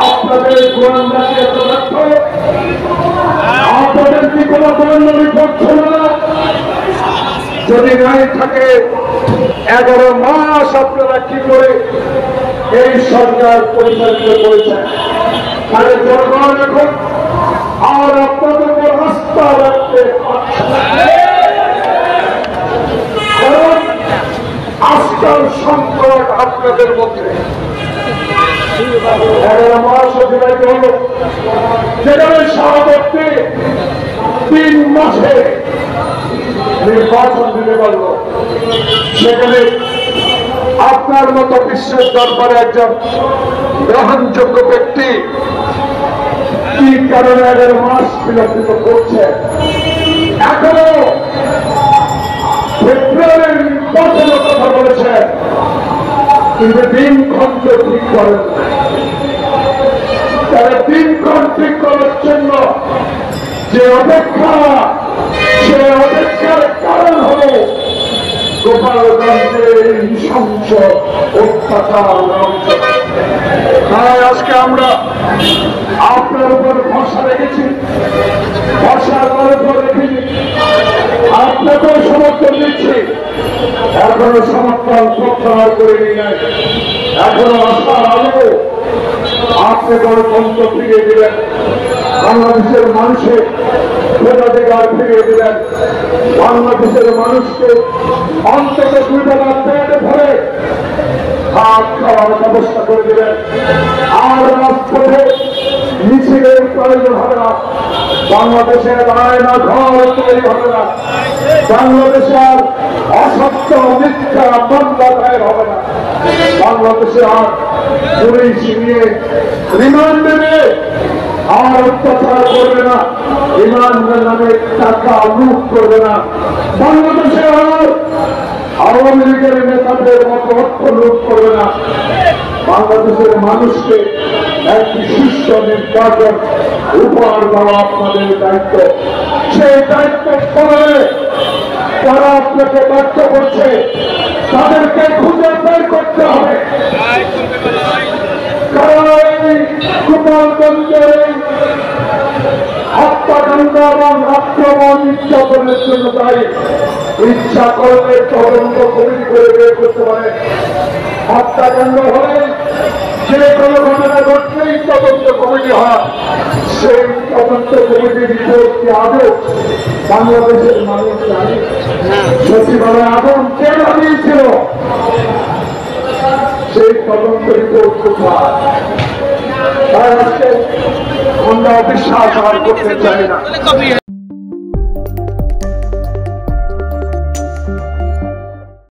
আপনাদের গোয়েন্দাকে এত ব্যর্থ, আপনাদের কি কোনো গোয়েন্দা রিপোর্ট ছিল না? যদি নাই থাকে 11 মাস আপনারা কি করে এই সরকার পরিচালিত করেছেন? তাহলে জনগণ এখন আর আপনাদের উপর আস্থা রাখতে পারছে না। কারণ আস্থার সংকট আপনাদের মধ্যে 11 মাস অতিবাহিত হল, যেখানে সভাপতি 3 মাসে নির্বাচন দিতে পারল। সেখানে আপনার মতো বিশ্বের দরবারে একজন গ্রহণযোগ্য ব্যক্তি কি কারণে 11 মাস বিলম্বিত করছে? এখনো ফেব্রুয়ারির নির্বাচনের কথা বলেছে, কিন্তু দিনক্ষণ ঠিক করেন। তারা দিনক্ষণ ঠিক করার জন্য যে অপেক্ষা, সে অপেক্ষার কারণ হল গোপালগঞ্জের নৃশংস অত্যাচার। তাই আজকে আমরা আপনার উপর ভরসা রেখেছি, ভরসা করার উপর রেখেছি, আপনাকেও সমর্থন দিচ্ছি। এখনো সমর্থন প্রত্যাহার করে নিয়ে নাই, এখনো আশার আলো। আপনি গণতন্ত্র ফিরিয়ে দিলেন, বাংলাদেশের মানুষের ভোটাধিকার ফিরিয়ে দিলেন, বাংলাদেশের মানুষকে অন্তত 2 বেলা পেটে ধরে ভাত খাওয়ার ব্যবস্থা করে দিলেন। আর রাজপথে মিছিলের প্রয়োজন হবে না, বাংলাদেশের আয়না ঘর তৈরি হবে না, বাংলাদেশে আর অসত্য মিথ্যা মামলা দায়ের হবে না, বাংলাদেশে আর পুলিশ নিয়ে রিমান্ডে নিয়ে আর অত্যাচার করবে না, রিমান্ডের নামে টাকা লুট করবে না, বাংলাদেশে আর আওয়ামী লীগের নেতাদের মতো অর্থ লুট করবে না। বাংলাদেশের মানুষকে একটি সুষ্ঠু নির্বাচন উপহার দেওয়া আপনাদের দায়িত্ব। সেই দায়িত্ব করে যারা আপনাকে ব্যর্থ করছে তাদেরকে খুঁজে বের করতে হবে। কারণ এই গোপালগঞ্জের হত্যাকাণ্ড এবং আক্রমণ নির্যাতনের জন্য দায়ী। ইচ্ছা করলে তদন্ত কমিটি করে বের করতে পারে। হত্যাকাণ্ড হলে যে কোনো ঘটনা ঘটলেই তদন্ত কমিটি হয়। সেই তদন্ত কমিটির রিপোর্ট কি আদৌ বাংলাদেশের মানুষ জানে? সচিবালয় আগুন কে লাগিয়েছিল? সেই তদন্ত রিপোর্ট কোথায়? তাই আজকে আমরা অবিশ্বাস আর করতে চাই না।